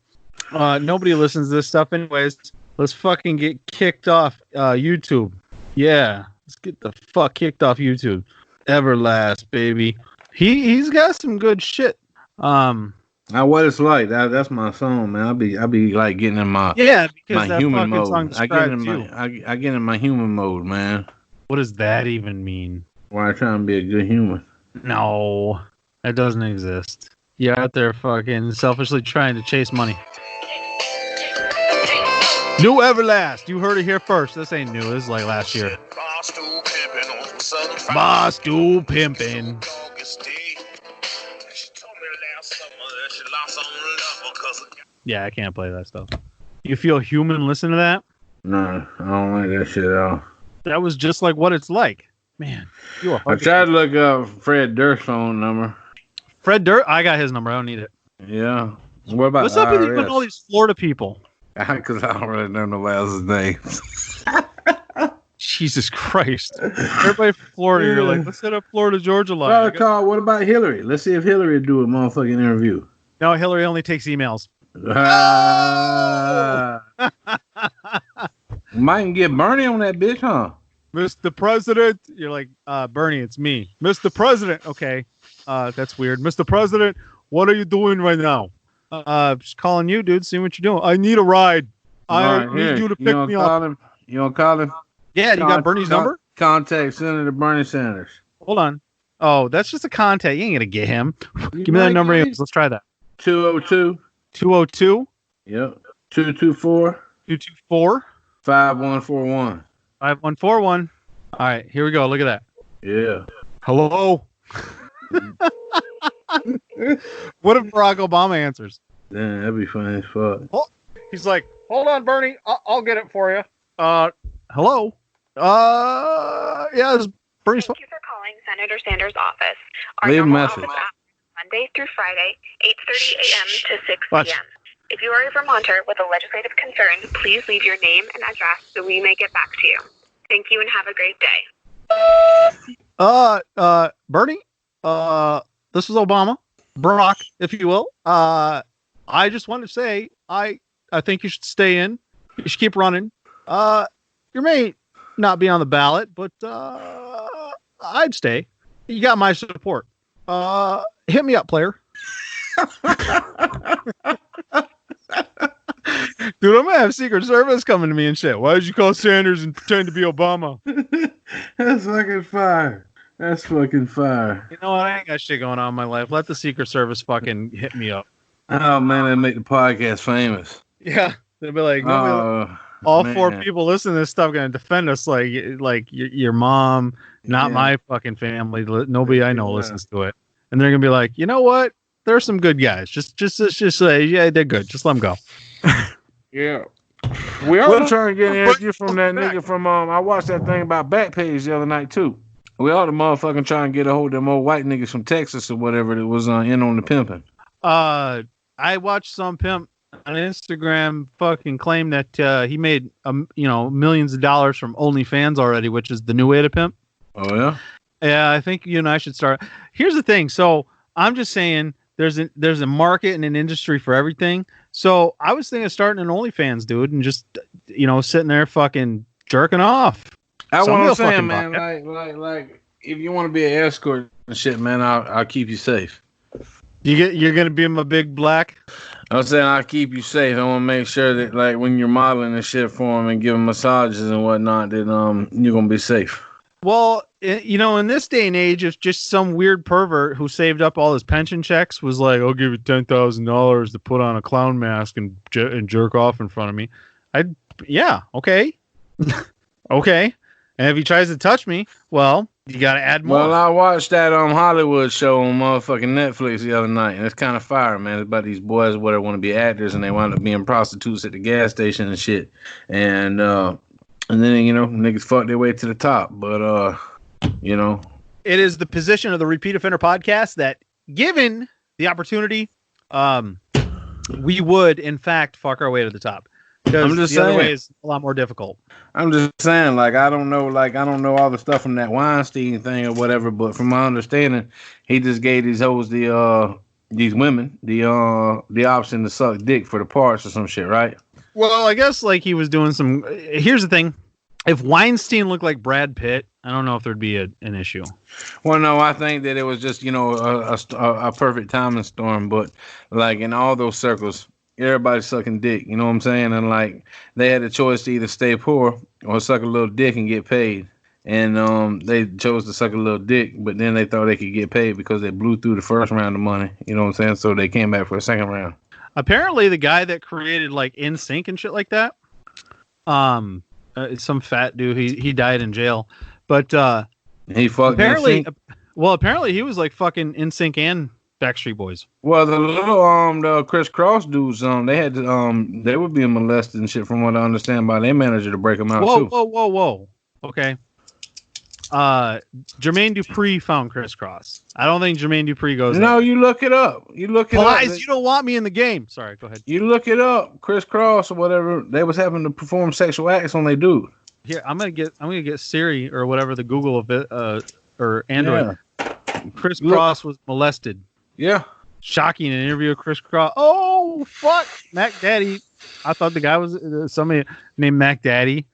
Nobody listens to this stuff anyways. Let's fucking get kicked off YouTube. Yeah. Let's get the fuck kicked off YouTube. Everlast, baby. He's got some good shit. What It's Like. That's my song, man. I be like getting in my because my human mode. I get in my human mode, man. What does that even mean? Why I trying to be a good human? No, that doesn't exist. You're out there fucking selfishly trying to chase money. New Everlast. You heard it here first. This ain't new. This is like last year. Boss do pimping. Yeah, I can't play that stuff. You feel human listening to that? No, I don't like that shit at all. That was just like What It's Like. Man, you are. I tried to look up Fred Durst's phone number. Fred Durst? I got his number. I don't need it. Yeah. What about What's up with you and all these Florida people? Because I don't really know nobody else's name. Jesus Christ. Everybody from Florida, you're like, let's hit up Florida Georgia line. Well, what about Hillary? Let's see if Hillary do a motherfucking interview. No, Hillary only takes emails. Might get Bernie on that bitch, huh? Mr. President. You're like, Bernie, it's me. Mr. President. Okay. That's weird. Mr. President, what are you doing right now? Just calling you, dude, seeing what you're doing. I need a ride. I need you to pick me up. You want to call him? Yeah, you got Bernie's number? Contact Senator Bernie Sanders. Hold on. Oh, that's just a contact. You ain't going to get him. Give me that number. Let's try that. 202. 202? Yep. 224. 224. 5141. 5141. All right, here we go. Look at that. Yeah. Hello. What if Barack Obama answers? Damn, that'd be funny as fuck. Oh, he's like, hold on, Bernie. I'll get it for you. Hello. Yeah, it's Bernie's. Thank you for calling Senator Sanders' office. Our Leave a normal message. office hours are Monday through Friday, 8:30 a.m. to 6 Watch. p.m. If you are a Vermonter with a legislative concern, please leave your name and address so we may get back to you. Thank you and have a great day. Bernie, this is Obama, Barack, if you will. I just want to say, I think you should stay in. You should keep running. You may not be on the ballot, but I'd stay. You got my support. Hit me up, player. Dude, I'm gonna have Secret Service coming to me and shit. Why did you call Sanders and pretend to be Obama? That's fucking fire. That's fucking fire. You know what? I ain't got shit going on in my life. Let the Secret Service fucking hit me up. Oh man, they make the podcast famous. Yeah, they'll be like, all man. 4 people listening to this stuff gonna defend us, like your mom, not my fucking family. Nobody I know listens to it, and they're gonna be like, you know what? There's some good guys. Just say, yeah, they're good. Just let them go. Yeah. We are trying to get an interview from that nigga from I watched that thing about Backpage the other night too. We ought to motherfucking try and get a hold of them old white niggas from Texas or whatever that was in on the pimping. I watched some pimp on Instagram fucking claim that he made millions of dollars from OnlyFans already, which is the new way to pimp. Oh yeah. Yeah, I think you and I should start. Here's the thing. So I'm just saying there's a market and an industry for everything. So I was thinking of starting an OnlyFans, dude, and just sitting there fucking jerking off. That's what I'm saying, man. Like, if you want to be an escort and shit, man, I'll keep you safe. You're gonna be my big black. I'm saying I'll keep you safe. I want to make sure that, like, when you're modeling and shit for them and giving massages and whatnot, that you're gonna be safe. Well, in this day and age, if just some weird pervert who saved up all his pension checks was like, "I'll give you $10,000 to put on a clown mask and jerk off in front of me," okay, okay. And if he tries to touch me, well, you got to add more. Well, I watched that Hollywood show on motherfucking Netflix the other night, and it's kind of fire, man. It's about these boys what want to be actors, and they wind up being prostitutes at the gas station and shit. And then niggas fuck their way to the top. But it is the position of the Repeat Offender podcast that, given the opportunity, we would in fact fuck our way to the top. Because the other way is a lot more difficult. I'm just saying, like, I don't know all the stuff from that Weinstein thing or whatever, but from my understanding, he just gave these hoes these women the option to suck dick for the parts or some shit, right? Well, I guess like he was doing some. Here's the thing: if Weinstein looked like Brad Pitt, I don't know if there'd be an issue. Well, no, I think that it was just a perfect timing storm, but like in all those circles, everybody's sucking dick. You know what I'm saying? And like they had a choice to either stay poor or suck a little dick and get paid. And they chose to suck a little dick, but then they thought they could get paid because they blew through the first round of money. You know what I'm saying? So they came back for a second round. Apparently, the guy that created like NSYNC and shit like that, some fat dude. He died in jail, but he fucked apparently. NSYNC? Well, apparently he was like fucking NSYNC and Backstreet Boys. Well, the little the Criss Cross dudes, they had they were being molested and shit from what I understand by their manager to break them out too. Whoa. Okay. Jermaine Dupri found Criss Cross. I don't think Jermaine Dupri goes. No, you look it up. You look it up. Lies, you don't want me in the game. Sorry, go ahead. You look it up. Criss Cross or whatever. They was having to perform sexual acts on they dude. Here, I'm gonna get Siri or whatever the Google of it, or Android. Yeah. Criss Cross was molested. Yeah. Shocking. An interview with Criss Cross. Oh fuck, Mac Daddy. I thought the guy was somebody named Mac Daddy.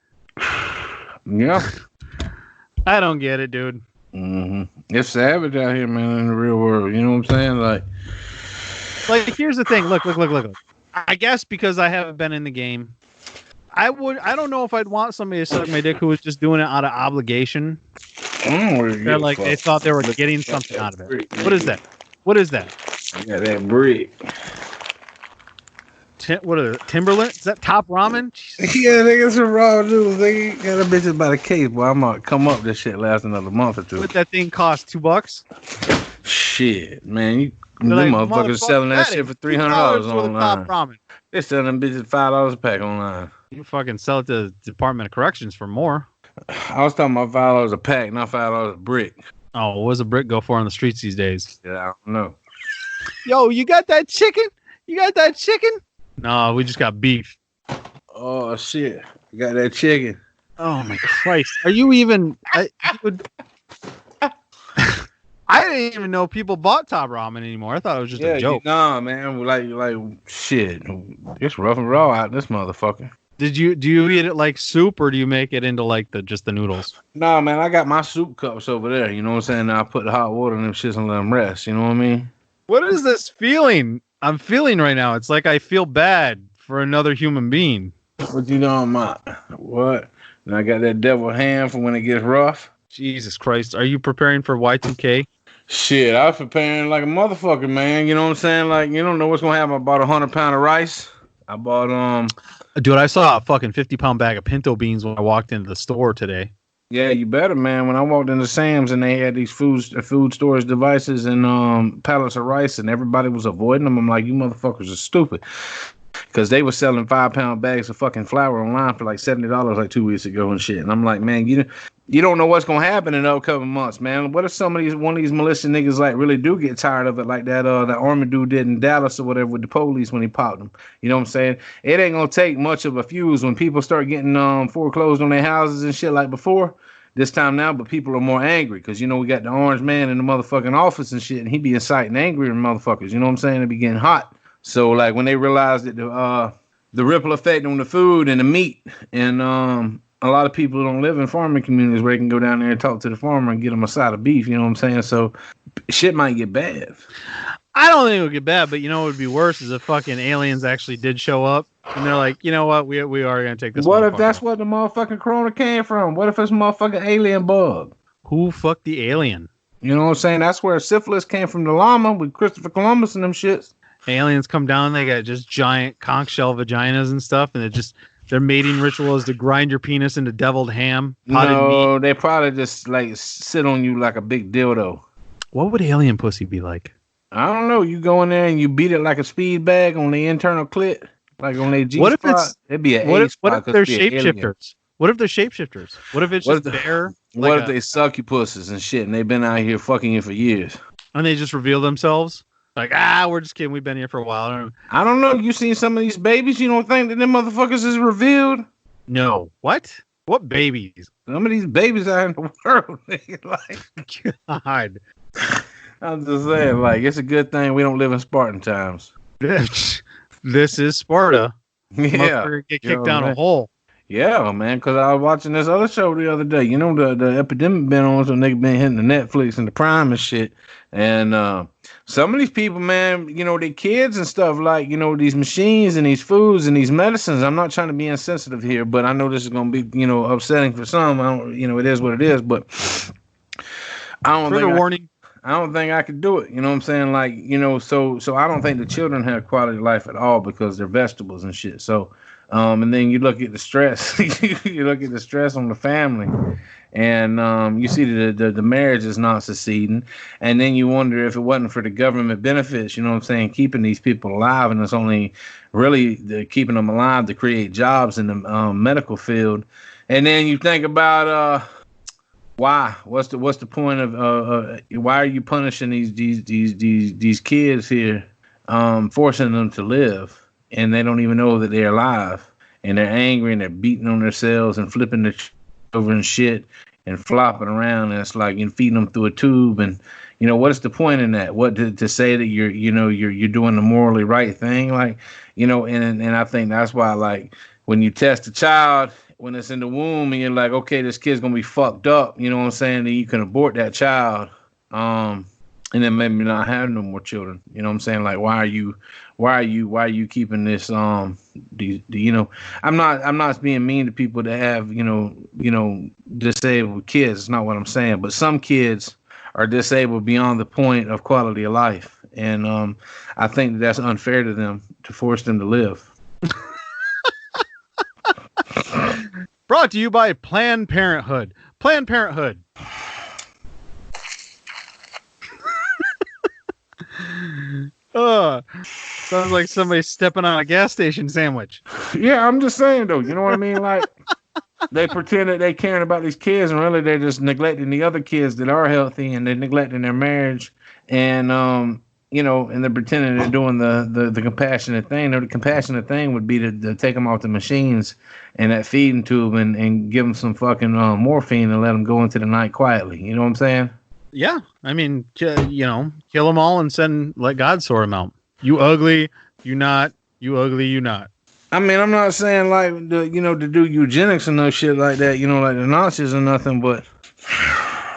Yeah. I don't get it, dude. Mm-hmm. It's savage out here, man, in the real world. You know what I'm saying? Like here's the thing. Look. I guess because I haven't been in the game, I don't know if I'd want somebody to suck my dick who was just doing it out of obligation. They're like they thought they were getting something out of it. What is that? Yeah, that brick. What are Timberland? Is that Top Ramen? Yeah, they got some raw noodles. They got a bitches by the case, boy. I'm gonna come up. This shit last another month or two. What that thing cost? $2? Shit, man, them motherfuckers selling that shit for $300 online. Top Ramen. They're selling them bitches $5 a pack online. You fucking sell it to the Department of Corrections for more. I was talking about $5 a pack, not $5 a brick. Oh, what does a brick go for on the streets these days? Yeah, I don't know. Yo, you got that chicken? No, we just got beef. Oh shit! You got that chicken. Oh my Christ! Are you even? I didn't even know people bought Top Ramen anymore. I thought it was just a joke. Nah, man. Like shit. It's rough and raw out this motherfucker. Do you eat it like soup or do you make it into like just the noodles? Nah, man. I got my soup cups over there. You know what I'm saying? I put the hot water in them shits and let them rest. You know what I mean? What is this feeling I'm feeling right now? It's like I feel bad for another human being. What you doing, man? What? And I got that devil hand for when it gets rough. Jesus Christ. Are you preparing for Y2K? Shit, I was preparing like a motherfucker, man. You know what I'm saying? Like, you don't know what's going to happen. I bought 100 pound of rice. I bought, Dude, I saw a fucking 50-pound bag of pinto beans when I walked into the store today. Yeah, you better, man. When I walked into Sam's and they had these food storage devices and pallets of rice and everybody was avoiding them, I'm like, you motherfuckers are stupid. Because they were selling 5-pound bags of fucking flour online for like $70 like 2 weeks ago and shit. And I'm like, man, you don't know what's going to happen in the upcoming months, man. What if one of these militia niggas like really do get tired of it like that army dude did in Dallas or whatever with the police when he popped them? You know what I'm saying? It ain't going to take much of a fuse when people start getting foreclosed on their houses and shit like before. This time now, but people are more angry because, we got the orange man in the motherfucking office and shit, and he be inciting angry motherfuckers. You know what I'm saying? They be getting hot. So, like, when they realize that the ripple effect on the food and the meat, and a lot of people don't live in farming communities where they can go down there and talk to the farmer and get them a side of beef. You know what I'm saying? So, shit might get bad. I don't think it would get bad, but what would be worse is if fucking aliens actually did show up and they're like, you know what, we are going to take this. What if that's what the motherfucking corona came from? What if it's a motherfucking alien bug? Who fucked the alien? You know what I'm saying? That's where syphilis came from, the llama with Christopher Columbus and them shits. Aliens come down, they got just giant conch shell vaginas and stuff, and their mating ritual is to grind your penis into deviled ham. No, they probably just like sit on you like a big dildo. What would alien pussy be like? I don't know. You go in there and you beat it like a speed bag on the internal clit, like on their G what spot. If it's It'd be an what A if, spot. what if they're shapeshifters? What if they're shapeshifters? What if it's What just if bear? What if they succubusses and shit, and they've been out here fucking you for years? And they just reveal themselves? Like, we're just kidding. We've been here for a while. I don't know. You seen some of these babies? You don't think that them motherfuckers is revealed? No. What? What babies? Some of these babies out in the world, nigga, like, God. I'm just saying, like, it's a good thing we don't live in Spartan times. This is Sparta. Yeah. Motherfucker get kicked down a hole. Yeah, man, because I was watching this other show the other day. You know, the epidemic been on, so nigga been hitting the Netflix and the Prime and shit. And some of these people, man, you know, they kids and stuff, like, you know, these machines and these foods and these medicines. I'm not trying to be insensitive here, but I know this is going to be, you know, upsetting for some. I don't, you know, it is what it is, but I don't Further warning. I don't think I could do it. You know what I'm saying? Like, you know, so I don't think the children have quality of life at all because they're vegetables and shit. So, and then you look at the stress, you look at the stress on the family, and you see the marriage is not succeeding. And then you wonder if it wasn't for the government benefits, you know what I'm saying, keeping these people alive, and it's only really keeping them alive to create jobs in the medical field. And then you think about why? What's the point of why are you punishing these kids here, forcing them to live, and they don't even know that they're alive, and they're angry and they're beating on themselves and flipping the over and shit and flopping around, and it's like you're feeding them through a tube, and you know what's the point in that? What to say that you're doing the morally right thing, like, you know, and I think that's why, like, when you test a child when it's in the womb and you're like, okay, this kid's gonna be fucked up, you know what I'm saying? Then you can abort that child, and then maybe not have no more children. You know what I'm saying? Like, why are you keeping this you know, I'm not being mean to people that have, you know, disabled kids. It's not what I'm saying. But some kids are disabled beyond the point of quality of life. And I think that's unfair to them to force them to live. Brought to you by Planned Parenthood. Planned Parenthood. Sounds like somebody stepping on a gas station sandwich. Yeah, I'm just saying though. You know what I mean? Like, they pretend that they caring about these kids, and really they're just neglecting the other kids that are healthy, and they're neglecting their marriage, and you know, and they're pretending they're doing the compassionate thing. No, the compassionate thing would be to take them off the machines and that feeding tube and give them some fucking morphine and let them go into the night quietly. You know what I'm saying? Yeah, I mean, you know, kill them all and let God sort them out. You ugly, you not. You ugly, you not. I mean, I'm not saying like to do eugenics and no shit like that. You know, like the Nazis or nothing, but.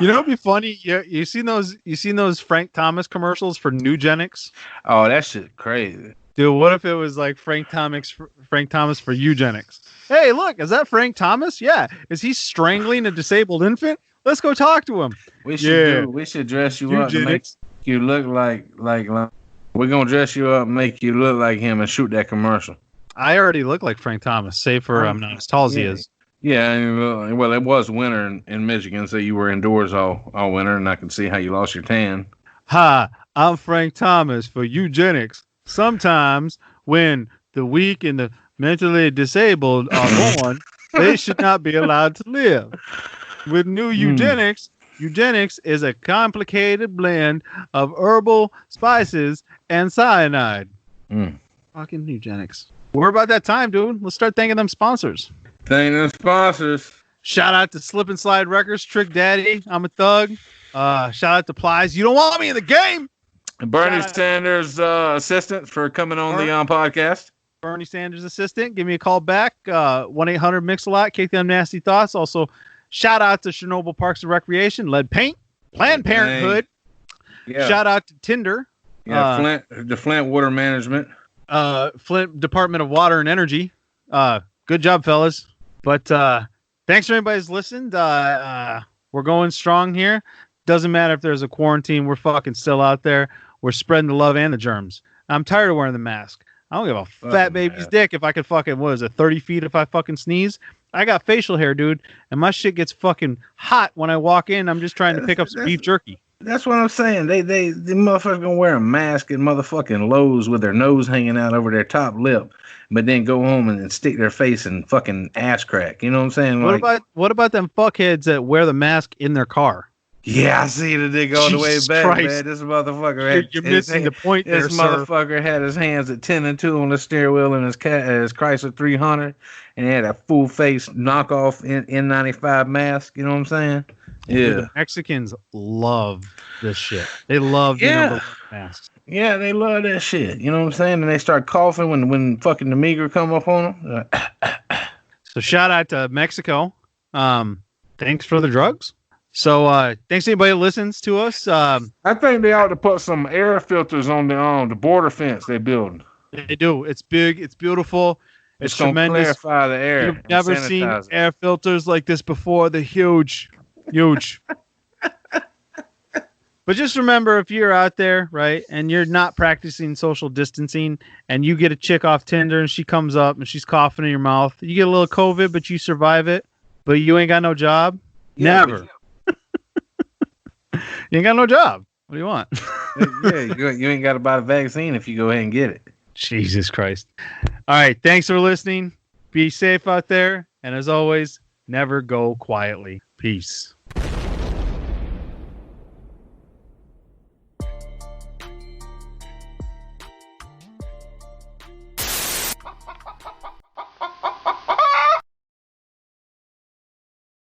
You know, it'd be funny. You seen those Frank Thomas commercials for Nugenics? Oh, that shit crazy, dude. What if it was like Frank Thomas for eugenics? Hey, look, is that Frank Thomas? Yeah. Is he strangling a disabled infant? Let's go talk to him. We should dress you up to make you look like we're gonna dress you up and make you look like him and shoot that commercial. I already look like Frank Thomas, save for I'm not as tall as he is. Yeah, well, it was winter in Michigan, so you were indoors all winter, and I can see how you lost your tan. Hi, I'm Frank Thomas for eugenics. Sometimes when the weak and the mentally disabled are born, they should not be allowed to live. With new eugenics is a complicated blend of herbal spices and cyanide. Fucking eugenics. We're about that time, dude. Let's start thanking them sponsors. Thank them sponsors. Shout out to Slip and Slide Records, Trick Daddy, I'm a Thug. Shout out to Plies. You don't want me in the game. And Bernie Sanders' assistant for coming on the podcast. Bernie Sanders' assistant. Give me a call back. 1-800-MIX-A-LOT. Kick them nasty thoughts. Also, shout out to Chernobyl Parks and Recreation, Lead Paint, Planned Parenthood. Yeah. Shout out to Tinder. Yeah, the Flint Water Management. Flint Department of Water and Energy. Good job, fellas. But thanks for everybody's listened. We're going strong here. Doesn't matter if there's a quarantine. We're fucking still out there. We're spreading the love and the germs. I'm tired of wearing the mask. I don't give a fat baby's dick if I could fucking, 30 feet if I fucking sneeze? I got facial hair, dude, and my shit gets fucking hot when I walk in. I'm just trying to pick up some beef jerky. That's what I'm saying. The motherfuckers gonna wear a mask at motherfucking Lowe's with their nose hanging out over their top lip, but then go home and stick their face in fucking ass crack. You know what I'm saying? What about them fuckheads that wear the mask in their car? Yeah, I see the nigga all the way Jesus back, Christ. man. This motherfucker You're missing the point there, This sir. motherfucker had his hands at 10 and 2 on the steering wheel in his Chrysler 300, and he had a full face knockoff N95 mask. You know what I'm saying? Yeah. Dude, the Mexicans love this shit. They love being able to wear masks. Yeah, they love that shit. You know what I'm saying? And they start coughing when fucking the meager come up on them. So shout out to Mexico. Thanks for the drugs. So thanks to anybody who listens to us. I think they ought to put some air filters on the border fence they building. They do. It's big. It's beautiful. It's gonna tremendous. clarify the air. You've never seen sanitize it. air filters like this before. They're huge. Huge. But just remember, if you're out there, right, and you're not practicing social distancing, and you get a chick off Tinder and she comes up and she's coughing in your mouth, you get a little COVID, but you survive it, but you ain't got no job. Yeah, Never. You ain't got no job. What do you want? You ain't got to buy the vaccine if you go ahead and get it. Jesus Christ. All right. Thanks for listening. Be safe out there. And as always, never go quietly. Peace.